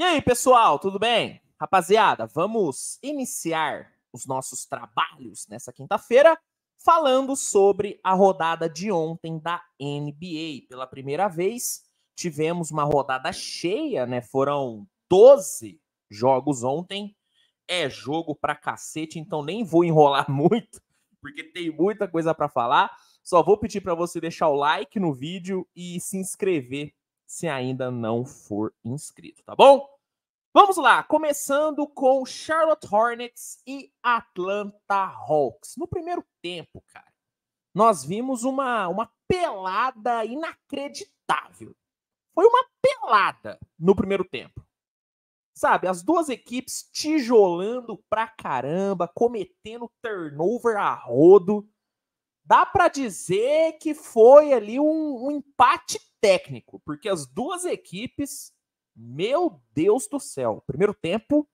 E aí, pessoal, tudo bem? Rapaziada, vamos iniciar os nossos trabalhos nessa quinta-feira falando sobre a rodada de ontem da NBA. Pela primeira vez, tivemos uma rodada cheia, né? Foram 12 jogos ontem. É jogo pra cacete, então nem vou enrolar muito, porque tem muita coisa pra falar. Só vou pedir para você deixar o like no vídeo e se inscrever se ainda não for inscrito, tá bom? Vamos lá, começando com Charlotte Hornets e Atlanta Hawks. No primeiro tempo, cara, nós vimos uma pelada inacreditável. Foi uma pelada no primeiro tempo. Sabe, as duas equipes tijolando pra caramba, cometendo turnover a rodo. Dá para dizer que foi ali um empate técnico, porque as duas equipes, meu Deus do céu, primeiro tempo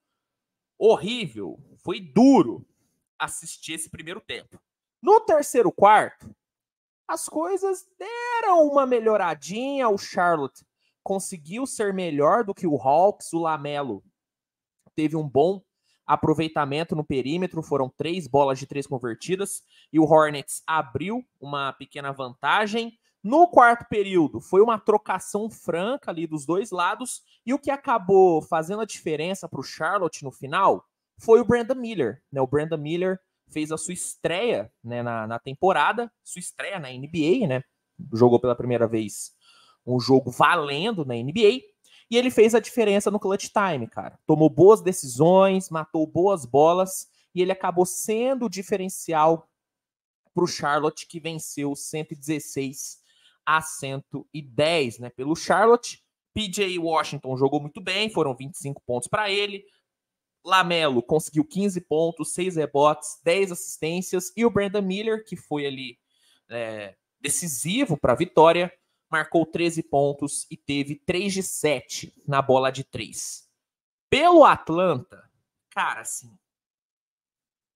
horrível, foi duro assistir esse primeiro tempo. No terceiro quarto, as coisas deram uma melhoradinha, o Charlotte conseguiu ser melhor do que o Hawks, o LaMelo teve um bom aproveitamento no perímetro, foram 3 bolas de 3 convertidas, e o Hornets abriu uma pequena vantagem. No quarto período, foi uma trocação franca ali dos dois lados, e o que acabou fazendo a diferença para o Charlotte no final foi o Brandon Miller. Né? O Brandon Miller fez a sua estreia, né, na temporada, sua estreia na NBA, né? Jogou pela primeira vez um jogo valendo na NBA, e ele fez a diferença no clutch time, cara. Tomou boas decisões, matou boas bolas, e ele acabou sendo o diferencial para o Charlotte, que venceu 116-110, né? Pelo Charlotte, PJ Washington jogou muito bem, foram 25 pontos para ele. LaMelo conseguiu 15 pontos, 6 rebotes, 10 assistências, e o Brandon Miller, que foi ali decisivo para a vitória, marcou 13 pontos e teve 3 de 7 na bola de 3. Pelo Atlanta, cara, assim,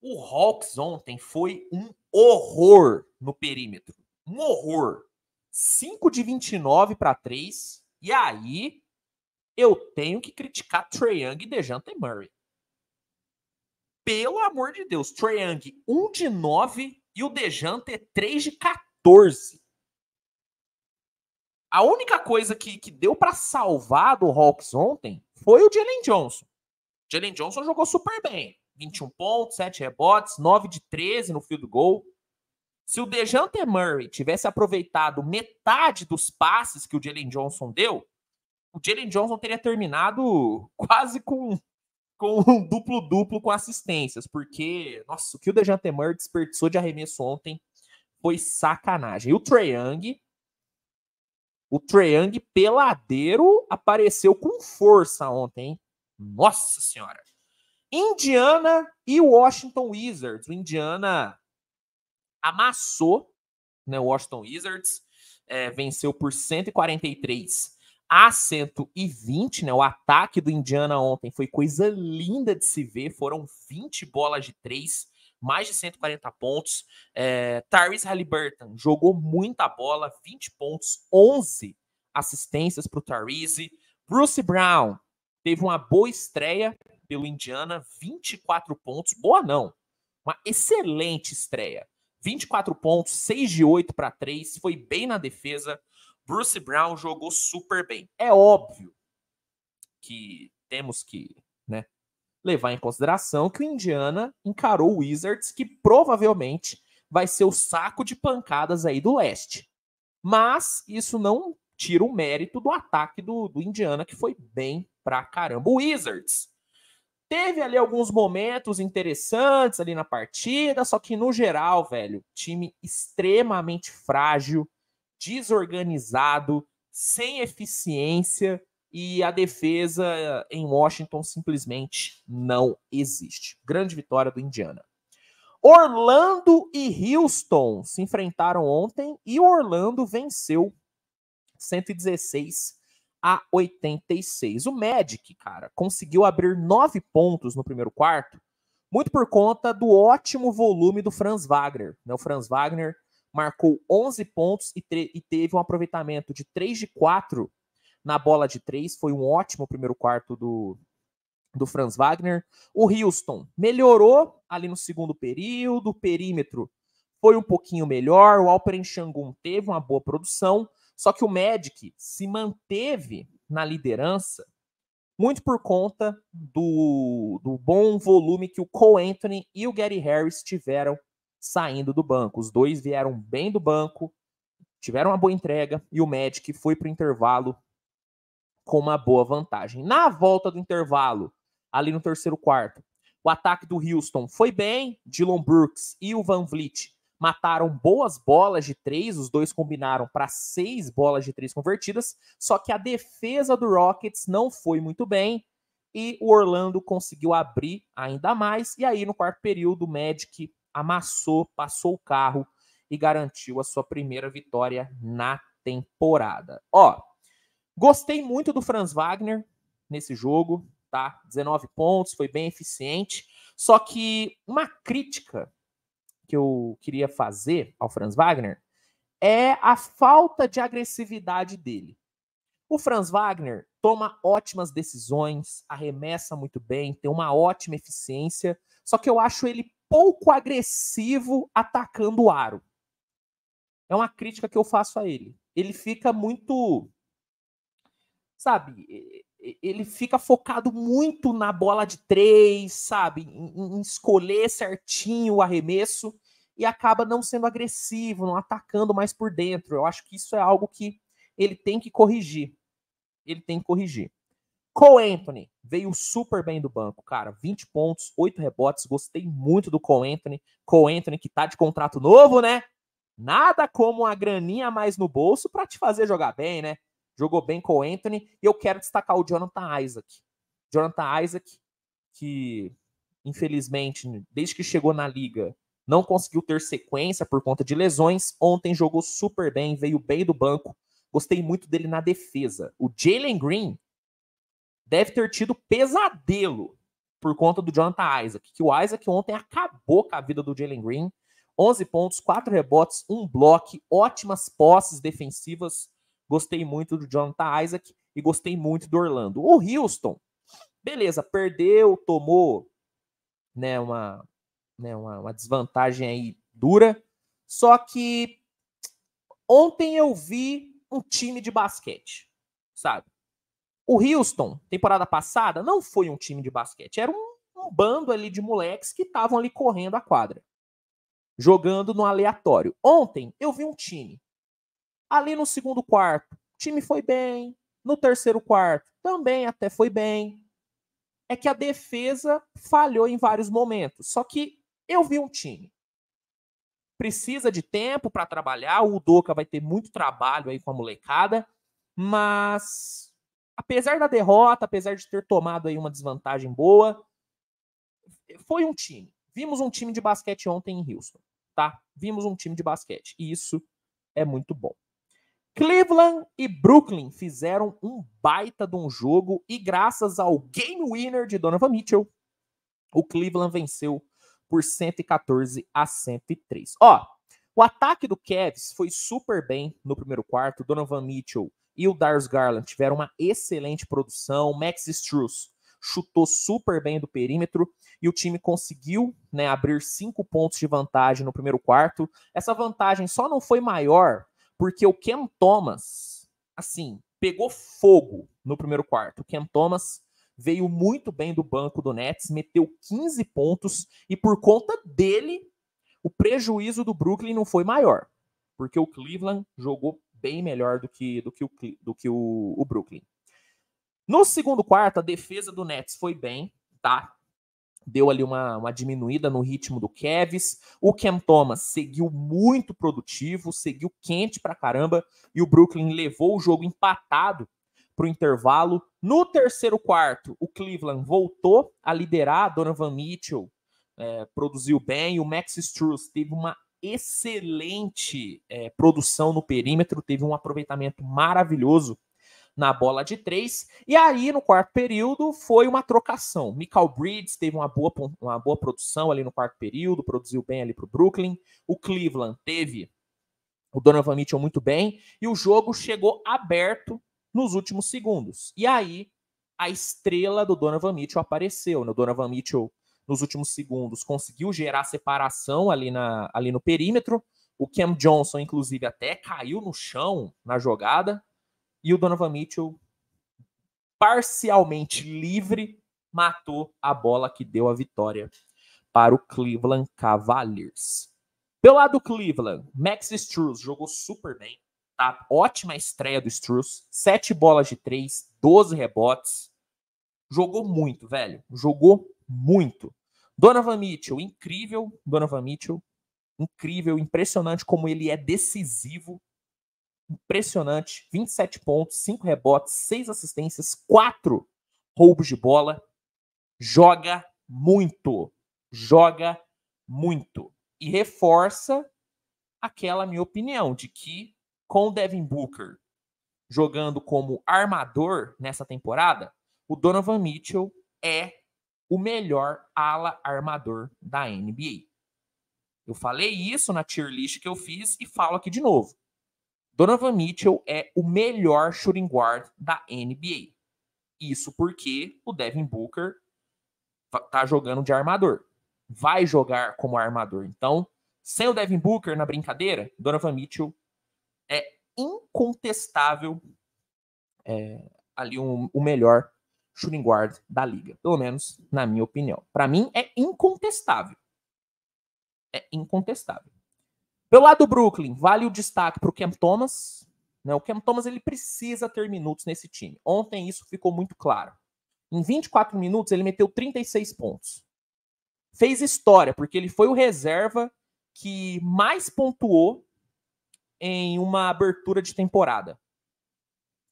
o Hawks ontem foi um horror no perímetro. Um horror. 5 de 29 para 3. E aí, eu tenho que criticar Trae Young e DeJounte Murray. Pelo amor de Deus, Trae Young 1 de 9 e o DeJounte 3 de 14. A única coisa que deu para salvar do Hawks ontem foi o Jalen Johnson. Jalen Johnson jogou super bem. 21 pontos, 7 rebotes, 9 de 13 no field goal. Se o DeJounte Murray tivesse aproveitado metade dos passes que o Jalen Johnson deu, o Jalen Johnson teria terminado quase com um duplo-duplo com assistências, porque, nossa, o que o DeJounte Murray desperdiçou de arremesso ontem foi sacanagem. E o Trae Young peladeiro apareceu com força ontem, hein? Nossa senhora. Indiana e Washington Wizards. O Indiana amassou, né, o Washington Wizards, venceu por 143-120, né? O ataque do Indiana ontem foi coisa linda de se ver. Foram 20 bolas de 3, mais de 140 pontos. Tyrese Haliburton jogou muita bola, 20 pontos, 11 assistências para o Tyrese. Bruce Brown teve uma boa estreia pelo Indiana, 24 pontos. Boa não, uma excelente estreia. 24 pontos, 6 de 8 para 3, foi bem na defesa. Bruce Brown jogou super bem. É óbvio que temos que, né, levar em consideração que o Indiana encarou o Wizards, que provavelmente vai ser o saco de pancadas aí do leste. Mas isso não tira o mérito do ataque do Indiana, que foi bem pra caramba. O Wizards teve ali alguns momentos interessantes ali na partida, só que no geral, velho, time extremamente frágil, desorganizado, sem eficiência, e a defesa em Washington simplesmente não existe. Grande vitória do Indiana. Orlando e Houston se enfrentaram ontem e o Orlando venceu 116-86. O Magic, cara, conseguiu abrir 9 pontos no primeiro quarto, muito por conta do ótimo volume do Franz Wagner. O Franz Wagner marcou 11 pontos e teve um aproveitamento de 3 de 4 Na bola de 3, foi um ótimo primeiro quarto do Franz Wagner. O Houston melhorou ali no segundo período, o perímetro foi um pouquinho melhor, o Alperen Sengun teve uma boa produção, só que o Magic se manteve na liderança muito por conta do bom volume que o Cole Anthony e o Gary Harris tiveram saindo do banco. Os dois vieram bem do banco, tiveram uma boa entrega e o Magic foi para o intervalo com uma boa vantagem. Na volta do intervalo, ali no terceiro quarto, o ataque do Houston foi bem, Dillon Brooks e o Van Vliet mataram boas bolas de 3, os dois combinaram para 6 bolas de 3 convertidas, só que a defesa do Rockets não foi muito bem e o Orlando conseguiu abrir ainda mais, e aí no quarto período o Magic amassou, passou o carro e garantiu a sua primeira vitória na temporada. Gostei muito do Franz Wagner nesse jogo, tá? 19 pontos, foi bem eficiente, só que uma crítica que eu queria fazer ao Franz Wagner é a falta de agressividade dele. O Franz Wagner toma ótimas decisões, arremessa muito bem, tem uma ótima eficiência, só que eu acho ele pouco agressivo atacando o aro. É uma crítica que eu faço a ele. Ele fica muito, sabe, ele fica focado muito na bola de 3, sabe, em escolher certinho o arremesso e acaba não sendo agressivo, não atacando mais por dentro. Eu acho que isso é algo que ele tem que corrigir. Ele tem que corrigir. Cole Anthony veio super bem do banco, cara. 20 pontos, 8 rebotes. Gostei muito do Cole Anthony. Cole Anthony que tá de contrato novo, né? Nada como uma graninha a mais no bolso para te fazer jogar bem, né? Jogou bem com o Anthony. E eu quero destacar o Jonathan Isaac. Jonathan Isaac, que infelizmente, desde que chegou na liga, não conseguiu ter sequência por conta de lesões. Ontem jogou super bem, veio bem do banco. Gostei muito dele na defesa. O Jalen Green deve ter tido pesadelo por conta do Jonathan Isaac, que o Isaac ontem acabou com a vida do Jalen Green. 11 pontos, 4 rebotes, 1 bloco, ótimas posses defensivas. Gostei muito do Jonathan Isaac e gostei muito do Orlando. O Houston, beleza, perdeu, tomou uma desvantagem aí dura, só que ontem eu vi um time de basquete, sabe? O Houston, temporada passada, não foi um time de basquete, era um bando ali de moleques que estavam ali correndo a quadra, jogando no aleatório. Ontem eu vi um time, ali no segundo quarto, o time foi bem, no terceiro quarto também até foi bem, é que a defesa falhou em vários momentos, só que eu vi um time, precisa de tempo para trabalhar, o Udoka vai ter muito trabalho aí com a molecada, mas apesar da derrota, apesar de ter tomado aí uma desvantagem boa, foi um time. Vimos um time de basquete ontem em Houston, tá? Vimos um time de basquete e isso é muito bom. Cleveland e Brooklyn fizeram um baita de um jogo e graças ao game winner de Donovan Mitchell, o Cleveland venceu por 114-103. O ataque do Cavs foi super bem no primeiro quarto. Donovan Mitchell e o Darius Garland tiveram uma excelente produção. Max Strus chutou super bem do perímetro e o time conseguiu, abrir 5 pontos de vantagem no primeiro quarto. Essa vantagem só não foi maior porque o Cam Thomas, assim, pegou fogo no primeiro quarto. O Cam Thomas veio muito bem do banco do Nets, meteu 15 pontos e por conta dele, o prejuízo do Brooklyn não foi maior, porque o Cleveland jogou bem melhor do que o Brooklyn. No segundo quarto, a defesa do Nets foi bem, tá? Deu ali uma diminuída no ritmo do Cavs. O Cam Thomas seguiu muito produtivo, seguiu quente pra caramba, e o Brooklyn levou o jogo empatado para o intervalo. No terceiro quarto, o Cleveland voltou a liderar. Donovan Mitchell produziu bem. O Max Strus teve uma excelente produção no perímetro, teve um aproveitamento maravilhoso na bola de 3. E aí, no quarto período, foi uma trocação. Mikal Bridges teve uma boa produção ali no quarto período, produziu bem ali para o Brooklyn. O Cleveland teve o Donovan Mitchell muito bem. E o jogo chegou aberto nos últimos segundos. E aí, a estrela do Donovan Mitchell apareceu. O Donovan Mitchell, nos últimos segundos, conseguiu gerar separação ali no perímetro. O Cam Johnson, inclusive, até caiu no chão na jogada. E o Donovan Mitchell, parcialmente livre, matou a bola que deu a vitória para o Cleveland Cavaliers. Pelo lado do Cleveland, Max Strus jogou super bem. Tá? Ótima estreia do Strus. 7 bolas de 3, 12 rebotes. Jogou muito, velho. Jogou muito. Donovan Mitchell, incrível. Donovan Mitchell, incrível. Impressionante como ele é decisivo. Impressionante. 27 pontos, 5 rebotes, 6 assistências, 4 roubos de bola. Joga muito. Joga muito. E reforça aquela minha opinião de que com o Devin Booker jogando como armador nessa temporada, o Donovan Mitchell é o melhor ala armador da NBA. Eu falei isso na tier list que eu fiz e falo aqui de novo. Donovan Mitchell é o melhor shooting guard da NBA. Isso porque o Devin Booker tá jogando de armador. Vai jogar como armador. Então, sem o Devin Booker na brincadeira, Donovan Mitchell é incontestável ali o melhor shooting guard da liga. Pelo menos na minha opinião. Para mim é incontestável. É incontestável. Pelo lado do Brooklyn, vale o destaque para o Cam Thomas. Né? O Cam Thomas ele precisa ter minutos nesse time. Ontem isso ficou muito claro. Em 24 minutos ele meteu 36 pontos. Fez história, porque ele foi o reserva que mais pontuou em uma abertura de temporada.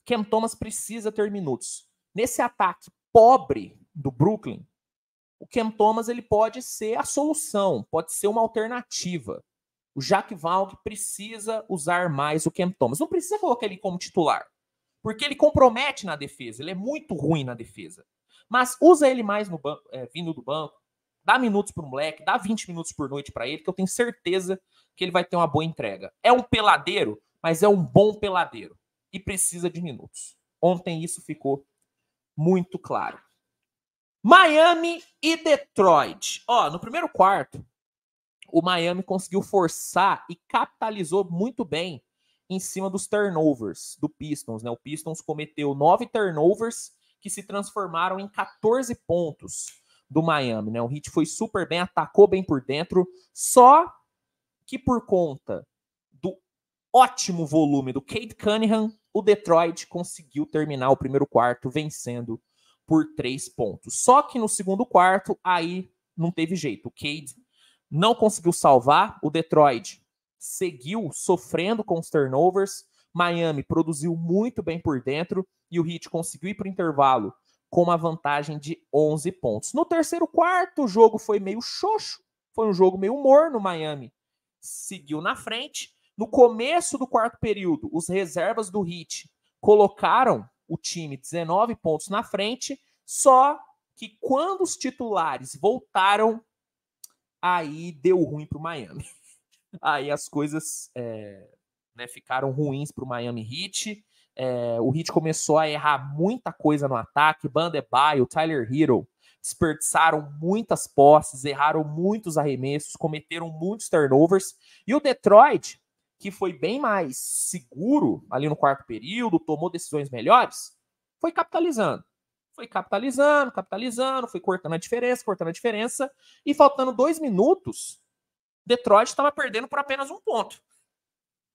Cam Thomas precisa ter minutos. Nesse ataque pobre do Brooklyn, o Cam Thomas ele pode ser a solução, pode ser uma alternativa. O Jacque Vaughn precisa usar mais o Cam Thomas. Não precisa colocar ele como titular, porque ele compromete na defesa, ele é muito ruim na defesa. Mas usa ele mais no banco, vindo do banco, dá minutos para o moleque, dá 20 minutos por noite para ele, que eu tenho certeza que ele vai ter uma boa entrega. É um peladeiro, mas é um bom peladeiro. E precisa de minutos. Ontem isso ficou muito claro. Miami e Detroit. No primeiro quarto, o Miami conseguiu forçar e capitalizou muito bem em cima dos turnovers do Pistons. Né? O Pistons cometeu 9 turnovers que se transformaram em 14 pontos do Miami. Né? O Heat foi super bem, atacou bem por dentro, só que por conta do ótimo volume do Cade Cunningham, o Detroit conseguiu terminar o primeiro quarto vencendo por 3 pontos. Só que no segundo quarto, aí não teve jeito. O Cade não conseguiu salvar, o Detroit seguiu sofrendo com os turnovers, Miami produziu muito bem por dentro e o Heat conseguiu ir para o intervalo com uma vantagem de 11 pontos. No terceiro quarto, o jogo foi meio xoxo, foi um jogo meio morno, Miami seguiu na frente. No começo do quarto período, os reservas do Heat colocaram o time 19 pontos na frente, só que quando os titulares voltaram, aí deu ruim para o Miami. Aí as coisas ficaram ruins para o Miami Heat. O Heat começou a errar muita coisa no ataque. Bam Adebayo, Tyler Herro desperdiçaram muitas posses, erraram muitos arremessos, cometeram muitos turnovers. E o Detroit, que foi bem mais seguro ali no quarto período, tomou decisões melhores, foi capitalizando. Foi capitalizando, foi cortando a diferença. E faltando 2 minutos, Detroit estava perdendo por apenas 1 ponto.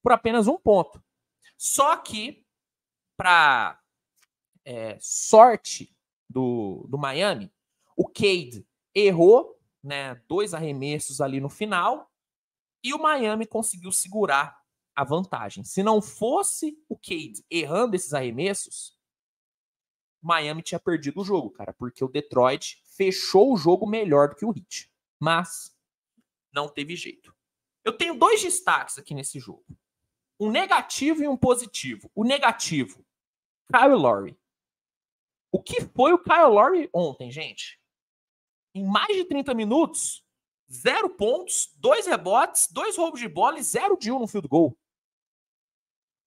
Por apenas 1 ponto. Só que, para sorte do Miami, o Cade errou, né, 2 arremessos ali no final, e o Miami conseguiu segurar a vantagem. Se não fosse o Cade errando esses arremessos, Miami tinha perdido o jogo, cara, porque o Detroit fechou o jogo melhor do que o Heat. Mas não teve jeito. Eu tenho 2 destaques aqui nesse jogo. Um negativo e um positivo. O negativo, Kyle Lowry. O que foi o Kyle Lowry ontem, gente? Em mais de 30 minutos, 0 pontos, 2 rebotes, 2 roubos de bola e 0 de 1 no field goal.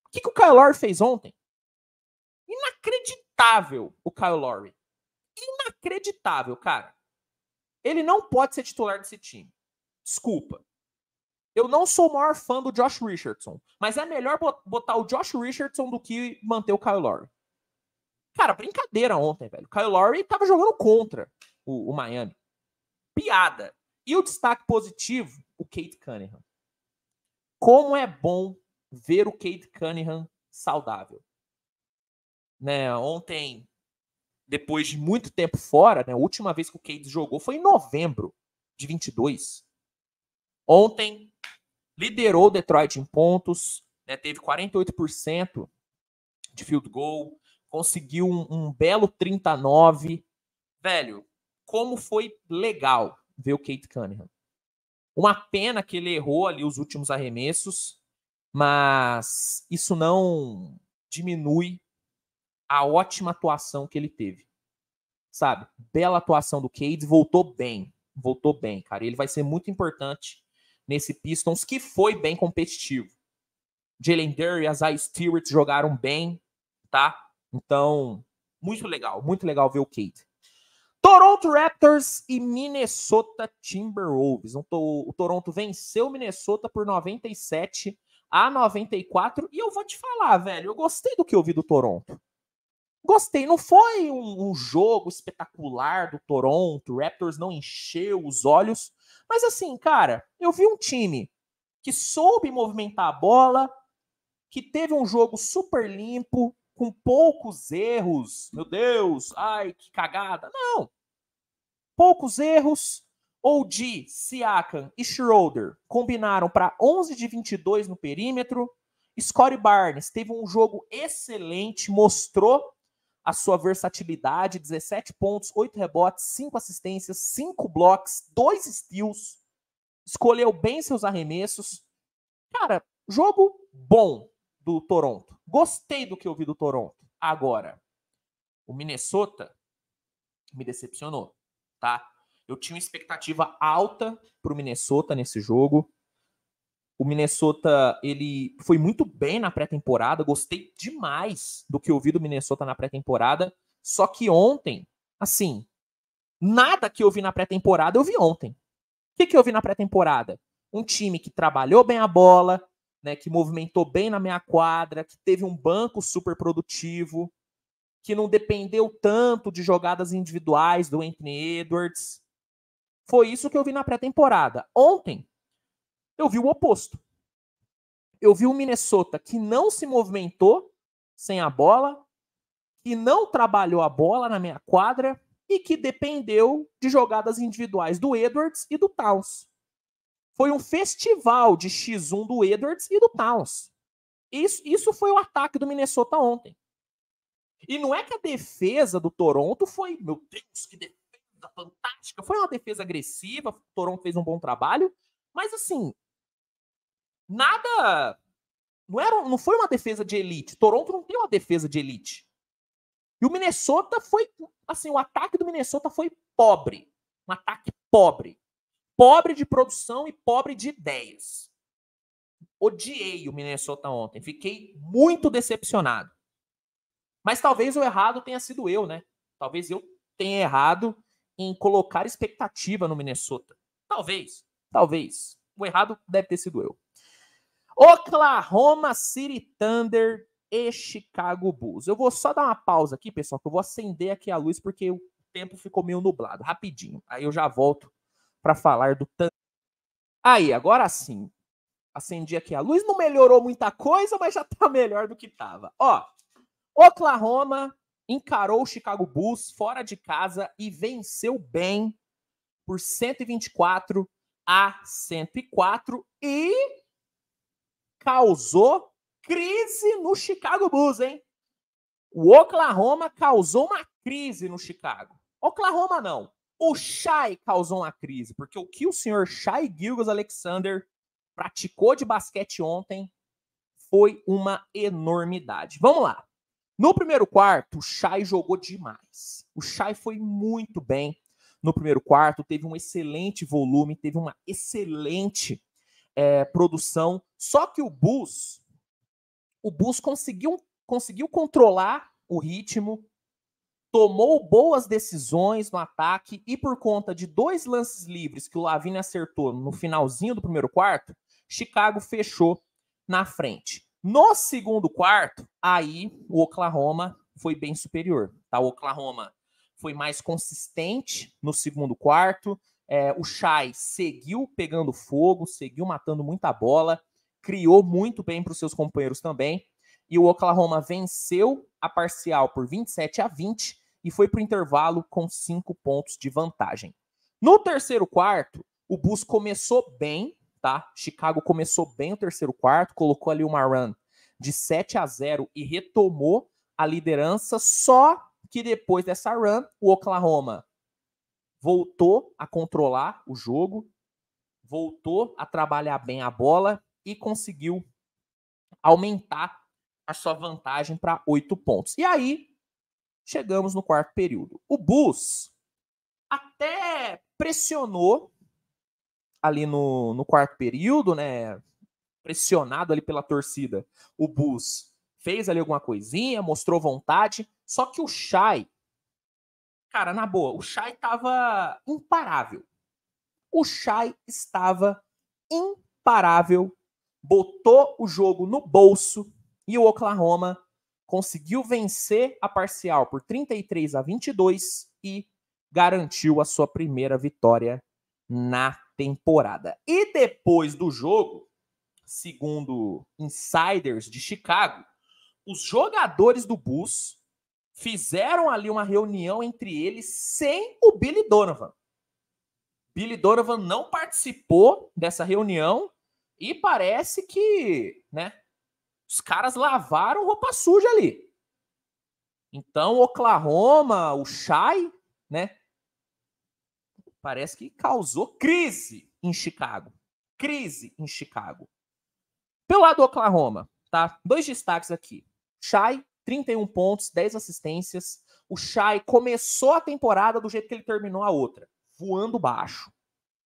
O que o Kyle Lowry fez ontem? inacreditável o Kyle Lowry. Inacreditável, cara. Ele não pode ser titular desse time. Desculpa. Eu não sou o maior fã do Josh Richardson, mas é melhor botar o Josh Richardson do que manter o Kyle Lowry. Cara, brincadeira ontem, velho. O Kyle Lowry tava jogando contra o Miami. Piada. E o destaque positivo, o Cade Cunningham. Como é bom ver o Cade Cunningham saudável. Né, ontem, depois de muito tempo fora, né, a última vez que o Cade jogou foi em novembro de 22. Ontem, liderou o Detroit em pontos, né, teve 48% de field goal, conseguiu um belo 39. Velho, como foi legal ver o Cade Cunningham. Uma pena que ele errou ali os últimos arremessos, mas isso não diminui a ótima atuação que ele teve. Sabe? Bela atuação do Cade, voltou bem, cara. Ele vai ser muito importante nesse Pistons, que foi bem competitivo. Jalen Duren e Isaiah Stewart jogaram bem, tá? Então, muito legal ver o Cade. Toronto Raptors e Minnesota Timberwolves. O Toronto venceu o Minnesota por 97-94. E eu vou te falar, velho, eu gostei do que eu vi do Toronto. Gostei. Não foi um jogo espetacular do Toronto. O Raptors não encheu os olhos. Mas assim, cara, eu vi um time que soube movimentar a bola, que teve um jogo super limpo, com poucos erros. Meu Deus, ai, que cagada. Não. Poucos erros. OG, Siakam e Schroeder combinaram para 11 de 22 no perímetro. Scottie Barnes teve um jogo excelente, mostrou a sua versatilidade, 17 pontos, 8 rebotes, 5 assistências, 5 blocos, 2 steals. Escolheu bem seus arremessos. Cara, jogo bom do Toronto. Gostei do que eu vi do Toronto. Agora, o Minnesota me decepcionou, tá? Eu tinha uma expectativa alta pro Minnesota nesse jogo. O Minnesota, ele foi muito bem na pré-temporada. Gostei demais do que eu vi do Minnesota na pré-temporada. Só que ontem, assim, nada que eu vi na pré-temporada eu vi ontem. O que eu vi na pré-temporada? Um time que trabalhou bem a bola, né, que movimentou bem na meia quadra, que teve um banco super produtivo, que não dependeu tanto de jogadas individuais do Anthony Edwards. Foi isso que eu vi na pré-temporada. Ontem, eu vi o oposto. Eu vi o Minnesota que não se movimentou sem a bola, que não trabalhou a bola na meia quadra e que dependeu de jogadas individuais do Edwards e do Towns. Foi um festival de X1 do Edwards e do Towns. Isso foi o ataque do Minnesota ontem. E não é que a defesa do Toronto foi, meu Deus, que defesa fantástica. Foi uma defesa agressiva, o Toronto fez um bom trabalho, mas assim, nada... Não foi uma defesa de elite. Toronto não tem uma defesa de elite. E o Minnesota foi... Assim, o ataque do Minnesota foi pobre. Um ataque pobre. Pobre de produção e pobre de ideias. Odiei o Minnesota ontem. Fiquei muito decepcionado. Mas talvez o errado tenha sido eu, né? Talvez eu tenha errado em colocar expectativa no Minnesota. Talvez. O errado deve ter sido eu. Oklahoma City Thunder e Chicago Bulls. Eu vou só dar uma pausa aqui, pessoal, que eu vou acender aqui a luz porque o tempo ficou meio nublado. Rapidinho. Aí eu já volto para falar do Thunder. Aí, agora sim. Acendi aqui a luz. Não melhorou muita coisa, mas já tá melhor do que tava. Ó, Oklahoma encarou o Chicago Bulls fora de casa e venceu bem por 124-104 e causou crise no Chicago Bulls, hein? O Oklahoma causou uma crise no Chicago. Oklahoma não. O Shai causou uma crise, porque o que o senhor Shai Gilgeous-Alexander praticou de basquete ontem foi uma enormidade. Vamos lá. No primeiro quarto, o Shai jogou demais. O Shai foi muito bem no primeiro quarto, teve um excelente volume, teve uma excelente produção. Só que o Bulls conseguiu controlar o ritmo, tomou boas decisões no ataque e por conta de 2 lances livres que o Lavigne acertou no finalzinho do primeiro quarto, Chicago fechou na frente. No segundo quarto, aí o Oklahoma foi bem superior. Tá? O Oklahoma foi mais consistente no segundo quarto. O Shai seguiu pegando fogo, seguiu matando muita bola, criou muito bem para os seus companheiros também. E o Oklahoma venceu a parcial por 27-20 e foi para o intervalo com 5 pontos de vantagem. No terceiro quarto, o Bulls começou bem, tá? Chicago começou bem o terceiro quarto, colocou ali uma run de 7-0 e retomou a liderança, só que depois dessa run, o Oklahoma voltou a controlar o jogo, voltou a trabalhar bem a bola e conseguiu aumentar a sua vantagem para 8 pontos. E aí, chegamos no quarto período. O Bulls até pressionou ali no quarto período, né? Pressionado ali pela torcida. O Bulls fez ali alguma coisinha, mostrou vontade, só que o Shai, cara, na boa, o Shai tava imparável. O Shai estava imparável, botou o jogo no bolso e o Oklahoma conseguiu vencer a parcial por 33-22 e garantiu a sua primeira vitória na temporada. E depois do jogo, segundo insiders de Chicago, os jogadores do Bulls fizeram ali uma reunião entre eles sem o Billy Donovan. Billy Donovan não participou dessa reunião e parece que, né, os caras lavaram roupa suja ali. Então, o Oklahoma, o Shai, né, parece que causou crise em Chicago. Crise em Chicago. Pelo lado do Oklahoma, tá? 2 destaques aqui. Shai, 31 pontos, 10 assistências. O Shai começou a temporada do jeito que ele terminou a outra. Voando baixo.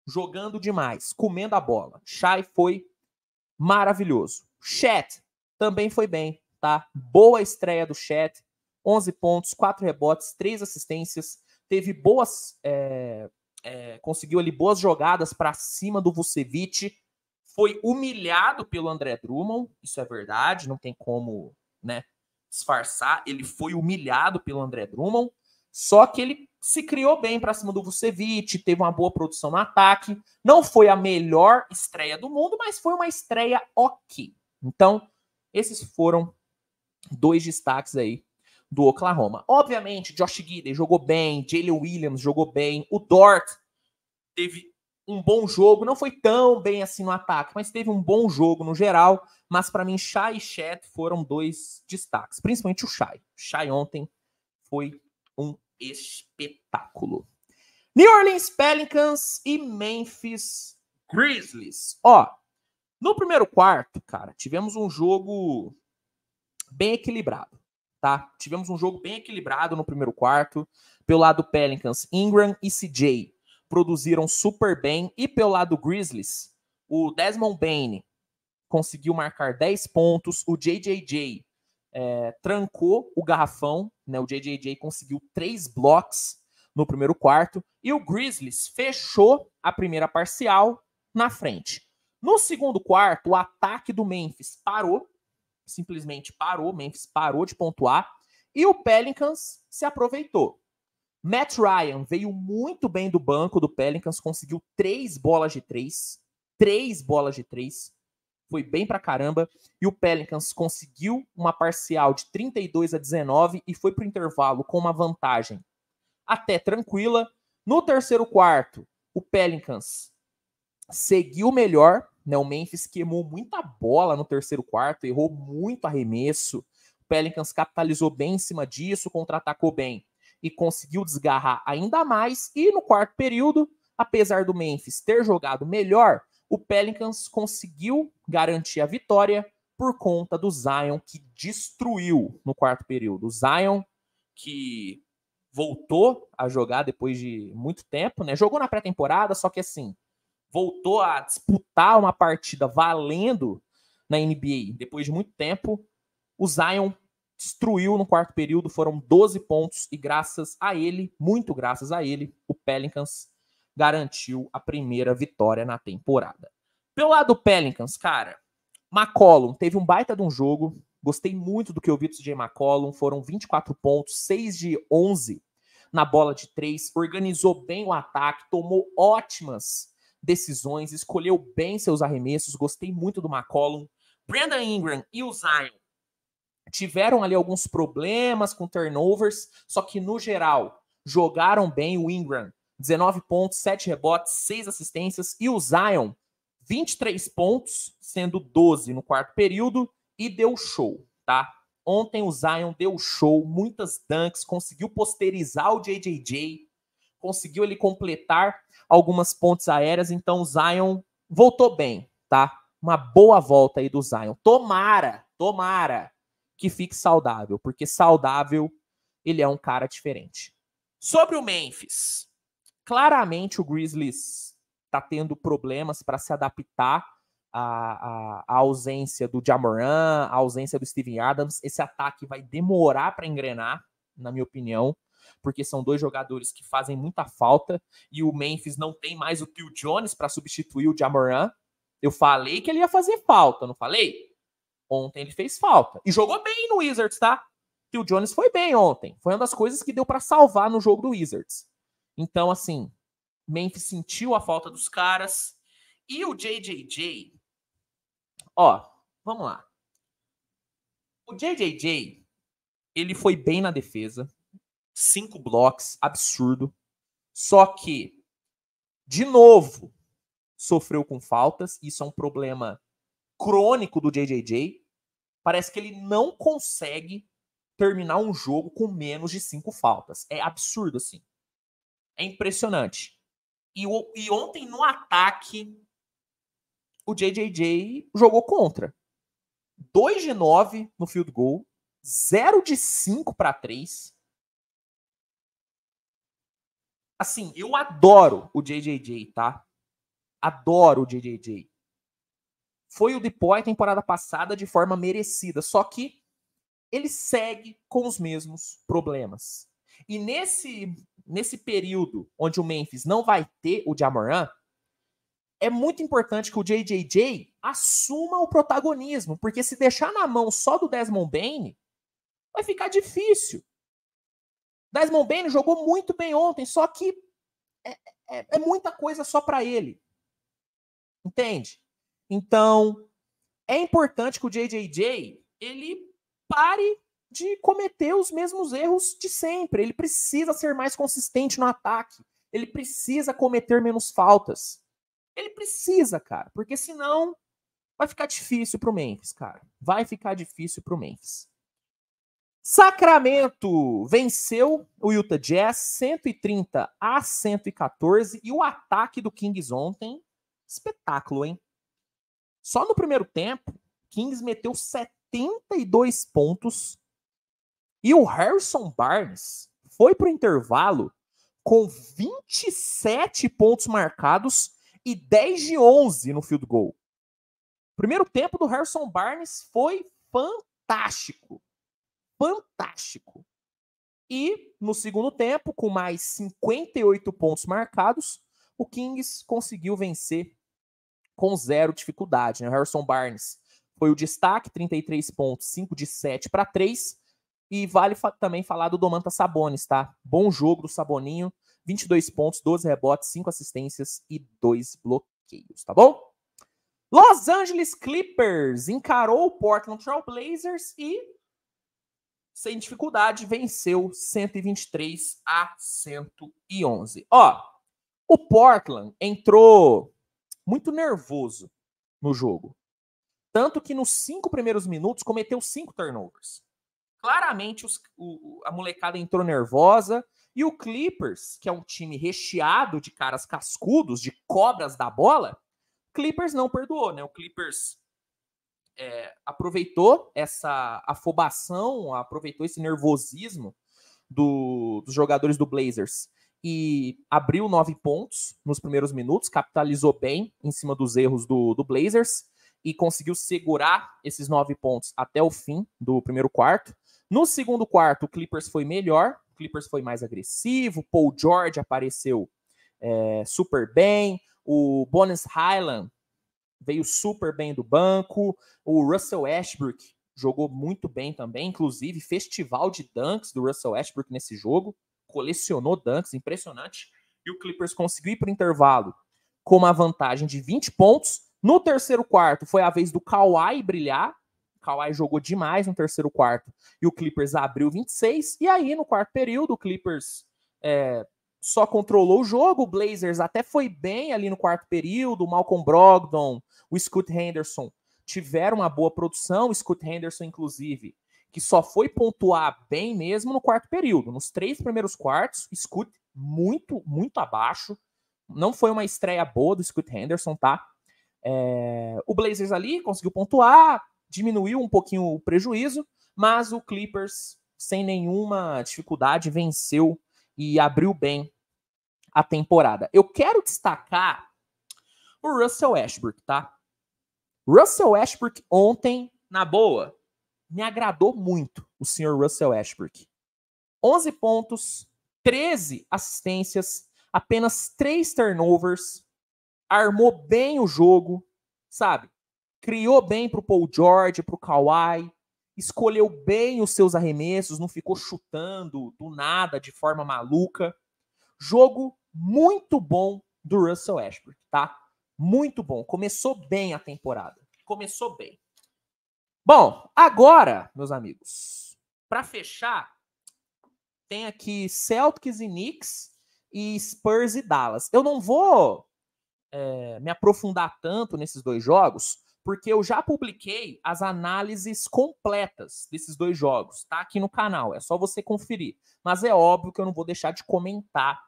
Jogando demais. Comendo a bola. Shai foi maravilhoso. Chet também foi bem, tá? Boa estreia do Chet. 11 pontos, 4 rebotes, 3 assistências. Teve boas... conseguiu ali boas jogadas para cima do Vucevic. Foi humilhado pelo André Drummond. Isso é verdade, não tem como, né, disfarçar. Ele foi humilhado pelo André Drummond. Só que ele se criou bem para cima do Vucevic, teve uma boa produção no ataque. Não foi a melhor estreia do mundo, mas foi uma estreia ok. Então, esses foram 2 destaques aí do Oklahoma. Obviamente, Josh Giddey jogou bem, Jalen Williams jogou bem, o Dort teve um bom jogo, não foi tão bem assim no ataque, mas teve um bom jogo no geral. Mas para mim, Shai e Chet foram 2 destaques, principalmente o Shai. O Shai ontem foi um espetáculo. New Orleans Pelicans e Memphis Grizzlies. Ó, no primeiro quarto, cara, tivemos um jogo bem equilibrado, tá? Tivemos um jogo bem equilibrado no primeiro quarto. Pelo lado do Pelicans, Ingram e CJ produziram super bem. E pelo lado do Grizzlies, o Desmond Bane conseguiu marcar 10 pontos. O JJJ trancou o garrafão, né? O JJJ conseguiu 3 blocos no primeiro quarto. E o Grizzlies fechou a primeira parcial na frente. No segundo quarto, o ataque do Memphis parou. Simplesmente parou. Memphis parou de pontuar. E o Pelicans se aproveitou. Matt Ryan veio muito bem do banco do Pelicans, conseguiu 3 bolas de 3. 3 bolas de 3. Foi bem pra caramba. E o Pelicans conseguiu uma parcial de 32-19 e foi pro intervalo com uma vantagem até tranquila. No terceiro quarto, o Pelicans seguiu melhor, né? O Memphis queimou muita bola no terceiro quarto, errou muito arremesso. O Pelicans capitalizou bem em cima disso, contra-atacou bem e conseguiu desgarrar ainda mais. E no quarto período, apesar do Memphis ter jogado melhor, o Pelicans conseguiu garantir a vitória por conta do Zion, que destruiu no quarto período. O Zion, que voltou a jogar depois de muito tempo, né? Jogou na pré-temporada, só que assim, voltou a disputar uma partida valendo na NBA depois de muito tempo. O Zion destruiu no quarto período, foram 12 pontos e graças a ele, muito graças a ele, o Pelicans garantiu a primeira vitória na temporada. Pelo lado do Pelicans, cara, McCollum teve um baita de um jogo, gostei muito do que eu vi do CJ McCollum, foram 24 pontos, 6 de 11 na bola de 3, organizou bem o ataque, tomou ótimas decisões, escolheu bem seus arremessos, gostei muito do McCollum. Brandon Ingram e o Zion tiveram ali alguns problemas com turnovers, só que no geral jogaram bem. O Ingram, 19 pontos, 7 rebotes, 6 assistências, e o Zion, 23 pontos, sendo 12 no quarto período, e deu show, tá? Ontem o Zion deu show, muitas dunks, conseguiu posterizar o JJJ, conseguiu ele completar algumas pontes aéreas, então o Zion voltou bem, tá? Uma boa volta aí do Zion. Tomara que fique saudável, porque saudável ele é um cara diferente. Sobre o Memphis, claramente o Grizzlies está tendo problemas para se adaptar à ausência do Ja Morant, à ausência do Steven Adams. Esse ataque vai demorar para engrenar, na minha opinião, porque são dois jogadores que fazem muita falta e o Memphis não tem mais o Phil Jones para substituir o Ja Morant. Eu falei que ele ia fazer falta, não falei? Ontem ele fez falta. E jogou bem no Wizards, tá? Phil Jones foi bem ontem. Foi uma das coisas que deu para salvar no jogo do Wizards. Então, assim, Memphis sentiu a falta dos caras. E o JJJ... Ó, vamos lá. O JJJ, ele foi bem na defesa. 5 blocos, absurdo. Só que, de novo, sofreu com faltas. Isso é um problema crônico do JJJ. Parece que ele não consegue terminar um jogo com menos de 5 faltas. É absurdo, assim. É impressionante. E ontem, no ataque, o JJJ jogou contra. 2 de 9 no field goal, 0 de 5 para 3. Assim, eu adoro o JJJ, tá? Adoro o JJJ. Foi o DPOY temporada passada de forma merecida, só que ele segue com os mesmos problemas. E nesse período onde o Memphis não vai ter o Ja Morant, é muito importante que o JJJ assuma o protagonismo, porque se deixar na mão só do Desmond Bane, vai ficar difícil. Desmond Bane jogou muito bem ontem, só que é muita coisa só para ele. Entende? Então, é importante que o JJJ ele pare de cometer os mesmos erros de sempre. Ele precisa ser mais consistente no ataque. Ele precisa cometer menos faltas. Ele precisa, cara, porque senão vai ficar difícil pro Memphis, cara. Vai ficar difícil pro Memphis. Sacramento venceu o Utah Jazz 130-114 e o ataque do Kings ontem, espetáculo, hein? Só no primeiro tempo, Kings meteu 72 pontos e o Harrison Barnes foi pro intervalo com 27 pontos marcados e 10 de 11 no field goal. O primeiro tempo do Harrison Barnes foi fantástico. Fantástico. E no segundo tempo, com mais 58 pontos marcados, o Kings conseguiu vencer com 0 dificuldade. Né? O Harrison Barnes foi o destaque, 33 pontos, 5 de 7 para 3. E vale também falar do Domantas Sabonis, tá? Bom jogo do Saboninho, 22 pontos, 12 rebotes, 5 assistências e 2 bloqueios, tá bom? Los Angeles Clippers encarou o Portland Trail Blazers e, sem dificuldade, venceu 123-111. Ó, o Portland entrou muito nervoso no jogo. Tanto que nos 5 primeiros minutos cometeu 5 turnovers. Claramente a molecada entrou nervosa e o Clippers, que é um time recheado de caras cascudos, de cobras da bola, Clippers não perdoou, né? O Clippers aproveitou essa afobação, aproveitou esse nervosismo dos jogadores do Blazers e abriu 9 pontos nos primeiros minutos, capitalizou bem em cima dos erros do Blazers e conseguiu segurar esses 9 pontos até o fim do primeiro quarto. No segundo quarto, o Clippers foi melhor, o Clippers foi mais agressivo, Paul George apareceu super bem, o Bones Hyland veio super bem do banco, o Russell Westbrook jogou muito bem também, inclusive festival de dunks do Russell Westbrook nesse jogo, colecionou dunks, impressionante, e o Clippers conseguiu ir para o intervalo com uma vantagem de 20 pontos. No terceiro quarto foi a vez do Kawhi brilhar, o Kawhi jogou demais no terceiro quarto, e o Clippers abriu 26, e aí no quarto período o Clippers só controlou o jogo, o Blazers até foi bem ali no quarto período, o Malcolm Brogdon, o Scoot Henderson tiveram uma boa produção, o Scoot Henderson, inclusive, que só foi pontuar bem mesmo no quarto período. Nos 3 primeiros quartos, Scoot muito, muito abaixo. Não foi uma estreia boa do Scoot Henderson, tá? O Blazers ali conseguiu pontuar, diminuiu um pouquinho o prejuízo, mas o Clippers, sem nenhuma dificuldade, venceu e abriu bem a temporada. Eu quero destacar o Russell Westbrook, tá? Russell Westbrook ontem, na boa, me agradou muito o senhor Russell Westbrook. 11 pontos, 13 assistências, apenas 3 turnovers, armou bem o jogo, sabe? Criou bem pro Paul George, pro Kawhi, escolheu bem os seus arremessos, não ficou chutando do nada, de forma maluca. Jogo muito bom do Russell Westbrook, tá? Muito bom. Começou bem a temporada. Começou bem. Bom, agora, meus amigos, para fechar, tem aqui Celtics e Knicks e Spurs e Dallas. Eu não vou me aprofundar tanto nesses dois jogos, porque eu já publiquei as análises completas desses dois jogos, tá? Aqui no canal, é só você conferir. Mas é óbvio que eu não vou deixar de comentar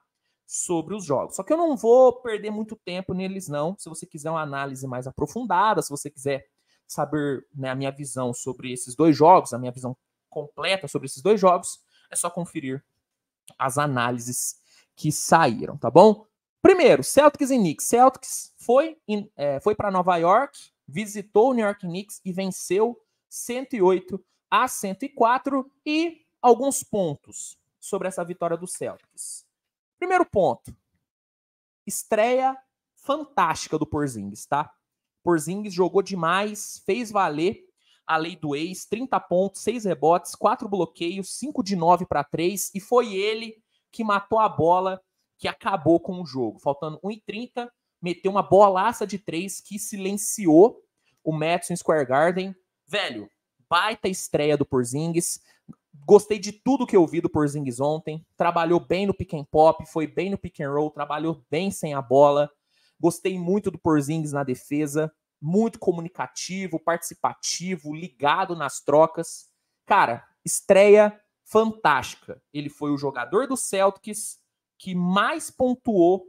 sobre os jogos. Só que eu não vou perder muito tempo neles, não. Se você quiser uma análise mais aprofundada, se você quiser saber, né, a minha visão sobre esses dois jogos, a minha visão completa sobre esses dois jogos, é só conferir as análises que saíram, tá bom? Primeiro, Celtics e Knicks. Celtics foi para Nova York, visitou o New York Knicks e venceu 108-104. E alguns pontos sobre essa vitória do Celtics. Primeiro ponto, estreia fantástica do Porzingis, tá? Porzingis jogou demais, fez valer a lei do ex, 30 pontos, 6 rebotes, 4 bloqueios, 5 de 9 para 3, e foi ele que matou a bola, que acabou com o jogo. Faltando 1:30, meteu uma bolaça de 3 que silenciou o Madison Square Garden. Velho, baita estreia do Porzingis. Gostei de tudo que eu vi do Porzingis ontem. Trabalhou bem no pick and pop, foi bem no pick and roll, trabalhou bem sem a bola. Gostei muito do Porzingis na defesa. Muito comunicativo, participativo, ligado nas trocas. Cara, estreia fantástica. Ele foi o jogador do Celtics que mais pontuou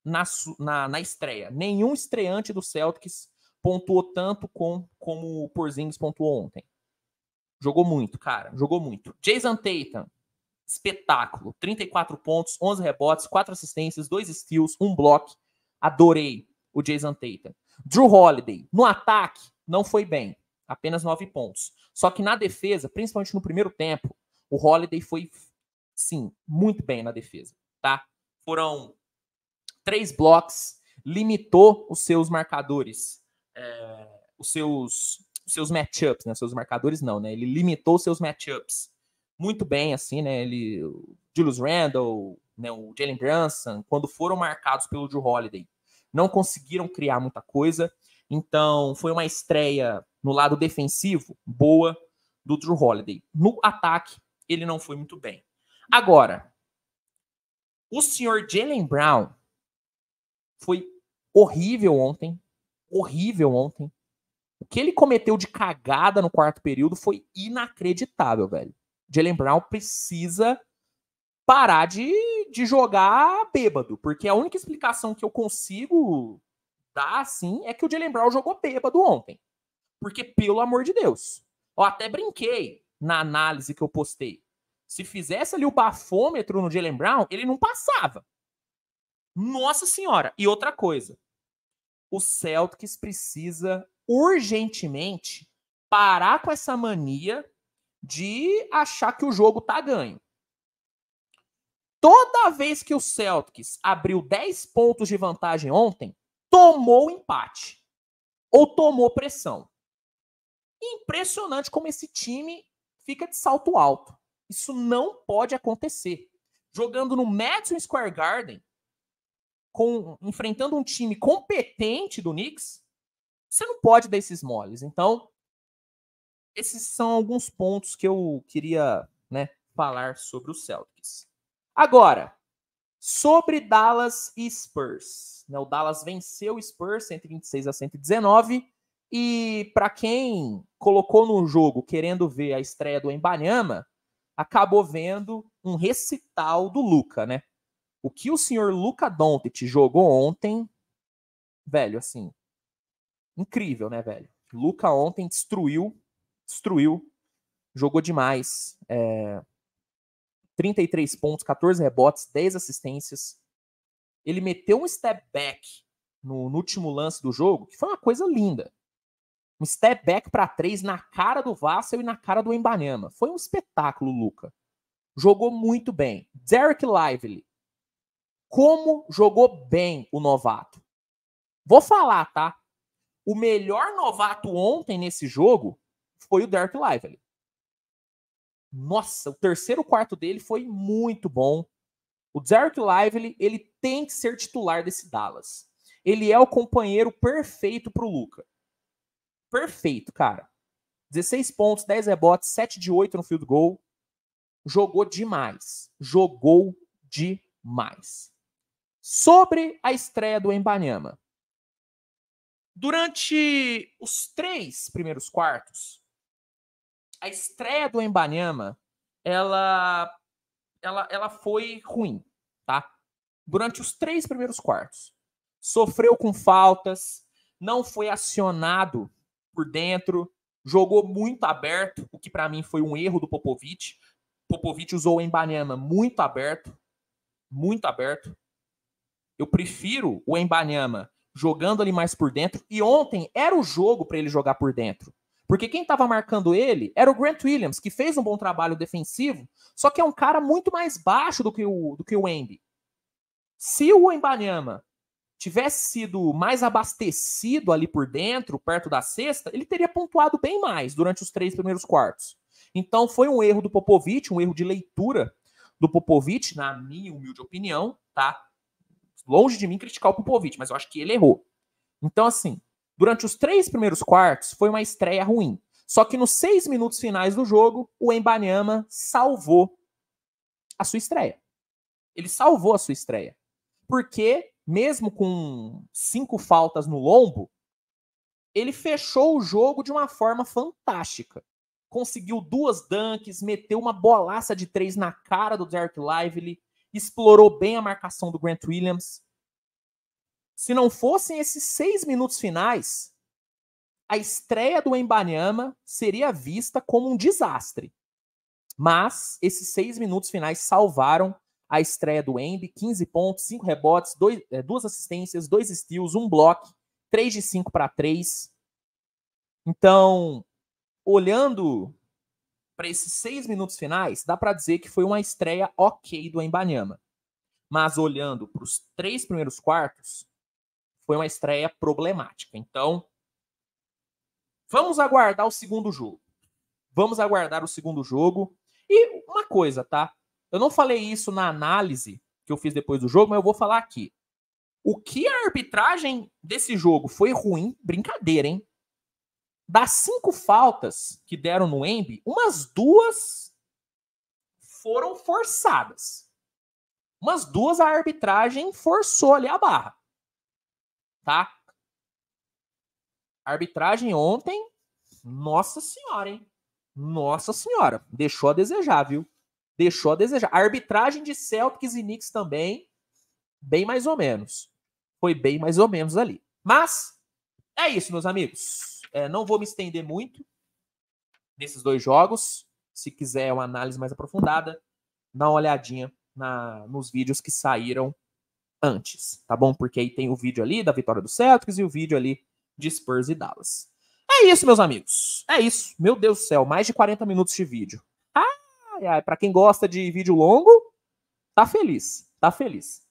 na estreia. Nenhum estreante do Celtics pontuou tanto como o Porzingis pontuou ontem. Jogou muito, cara. Jogou muito. Jason Tatum, espetáculo. 34 pontos, 11 rebotes, 4 assistências, 2 steals, 1 bloco. Adorei o Jason Tatum. Jrue Holiday, no ataque, não foi bem. Apenas 9 pontos. Só que na defesa, principalmente no primeiro tempo, o Holiday foi, sim, muito bem na defesa, tá? Foram 3 blocos, limitou os seus marcadores, os seus matchups, né? Seus marcadores não, né? Ele limitou os seus matchups muito bem, assim, né? O Julius Randle, né? O Jalen Brunson, quando foram marcados pelo Jrue Holiday, não conseguiram criar muita coisa. Então, foi uma estreia no lado defensivo boa do Jrue Holiday. No ataque, ele não foi muito bem. Agora, o senhor Jaylen Brown foi horrível ontem. Horrível ontem. O que ele cometeu de cagada no quarto período foi inacreditável, velho. Jaylen Brown precisa parar de jogar bêbado, porque a única explicação que eu consigo dar, assim, é que o Jaylen Brown jogou bêbado ontem. Porque, pelo amor de Deus, eu até brinquei na análise que eu postei. Se fizesse ali o bafômetro no Jaylen Brown, ele não passava. Nossa senhora! E outra coisa, o Celtics precisa urgentemente parar com essa mania de achar que o jogo tá ganho. Toda vez que o Celtics abriu 10 pontos de vantagem ontem, tomou empate ou tomou pressão. Impressionante como esse time fica de salto alto. Isso não pode acontecer. Jogando no Madison Square Garden, enfrentando um time competente do Knicks, você não pode dar esses moles. Então, esses são alguns pontos que eu queria, né, falar sobre o Celtics. Agora, sobre Dallas e Spurs. O Dallas venceu o Spurs 126-119. E para quem colocou no jogo querendo ver a estreia do Wembanyama, acabou vendo um recital do Luka, né? O que o senhor Luka Doncic jogou ontem, velho, assim, incrível, né, velho? Luka ontem destruiu, jogou demais. 33 pontos, 14 rebotes, 10 assistências. Ele meteu um step back no último lance do jogo, que foi uma coisa linda. Um step back para 3 na cara do Vassell e na cara do Wembanyama. Foi um espetáculo, Luka. Jogou muito bem. Dereck Lively. Como jogou bem o novato. Vou falar, tá? O melhor novato ontem nesse jogo foi o Dereck Lively. Nossa, o terceiro quarto dele foi muito bom. O Dereck Lively, ele tem que ser titular desse Dallas. Ele é o companheiro perfeito pro Luka. Perfeito, cara. 16 pontos, 10 rebotes, 7 de 8 no field goal. Jogou demais. Jogou demais. Sobre a estreia do Wembanyama. Durante os 3 primeiros quartos, a estreia do Wembanyama, ela foi ruim, tá? Durante os 3 primeiros quartos. Sofreu com faltas, não foi acionado por dentro, jogou muito aberto, o que para mim foi um erro do Popovich. Popovich usou o Wembanyama muito aberto, muito aberto. Eu prefiro o Wembanyama jogando ali mais por dentro, e ontem era o jogo para ele jogar por dentro. Porque quem estava marcando ele era o Grant Williams, que fez um bom trabalho defensivo, só que é um cara muito mais baixo do que o Wemby. Se o Wembanyama tivesse sido mais abastecido ali por dentro, perto da cesta, ele teria pontuado bem mais durante os 3 primeiros quartos. Então foi um erro do Popovich, um erro de leitura do Popovich, na minha humilde opinião, tá? Longe de mim criticar o Popovich, mas eu acho que ele errou. Então, assim, durante os 3 primeiros quartos, foi uma estreia ruim. Só que nos 6 minutos finais do jogo, o Wembanyama salvou a sua estreia. Ele salvou a sua estreia. Porque, mesmo com 5 faltas no lombo, ele fechou o jogo de uma forma fantástica. Conseguiu 2 dunks, meteu uma bolaça de 3 na cara do Dereck Lively, explorou bem a marcação do Grant Williams. Se não fossem esses 6 minutos finais, a estreia do Wembanyama seria vista como um desastre. Mas esses 6 minutos finais salvaram a estreia do Wemby. 15 pontos, 5 rebotes, 2 assistências, 2 steals, 1 bloco, 3 de 5 para 3. Então, olhando para esses 6 minutos finais, dá para dizer que foi uma estreia ok do Wembanyama. Mas olhando para os 3 primeiros quartos, foi uma estreia problemática. Então, vamos aguardar o segundo jogo. Vamos aguardar o segundo jogo. E uma coisa, tá? Eu não falei isso na análise que eu fiz depois do jogo, mas eu vou falar aqui. O que a arbitragem desse jogo foi ruim, brincadeira, hein? Das 5 faltas que deram no Wemby, umas 2 foram forçadas. Umas 2 a arbitragem forçou ali a barra. Tá? A arbitragem ontem, nossa senhora, hein? Nossa senhora, deixou a desejar, viu? Deixou a desejar. A arbitragem de Celtics e Knicks também, bem mais ou menos. Foi bem mais ou menos ali. Mas, é isso, meus amigos. Não vou me estender muito nesses 2 jogos. Se quiser uma análise mais aprofundada, dá uma olhadinha nos vídeos que saíram antes, tá bom? Porque aí tem o vídeo ali da vitória do Celtics e o vídeo ali de Spurs e Dallas. É isso, meus amigos. É isso. Meu Deus do céu, mais de 40 minutos de vídeo. Para quem gosta de vídeo longo, tá feliz. Tá feliz.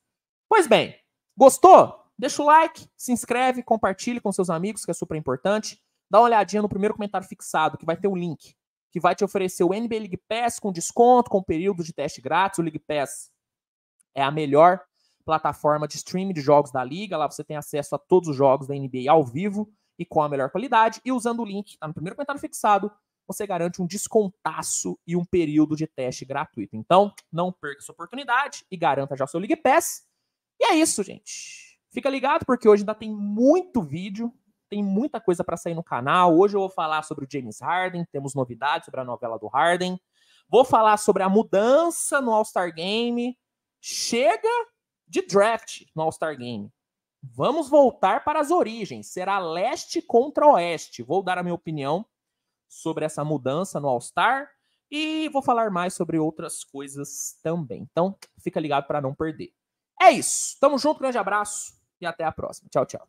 Pois bem, gostou? Deixa o like, se inscreve, compartilhe com seus amigos, que é super importante. Dá uma olhadinha no primeiro comentário fixado, que vai ter um link, que vai te oferecer o NBA League Pass com desconto, com período de teste grátis. O League Pass é a melhor plataforma de streaming de jogos da liga. Lá você tem acesso a todos os jogos da NBA ao vivo e com a melhor qualidade. E usando o link, tá no primeiro comentário fixado, você garante um descontaço e um período de teste gratuito. Então, não perca essa oportunidade e garanta já o seu League Pass. E é isso, gente. Fica ligado, porque hoje ainda tem muito vídeo, tem muita coisa para sair no canal. Hoje eu vou falar sobre o James Harden, temos novidades sobre a novela do Harden. Vou falar sobre a mudança no All-Star Game. Chega de draft no All-Star Game. Vamos voltar para as origens. Será leste contra oeste. Vou dar a minha opinião sobre essa mudança no All-Star e vou falar mais sobre outras coisas também. Então, fica ligado para não perder. É isso. Tamo junto, grande abraço e até a próxima. Tchau, tchau.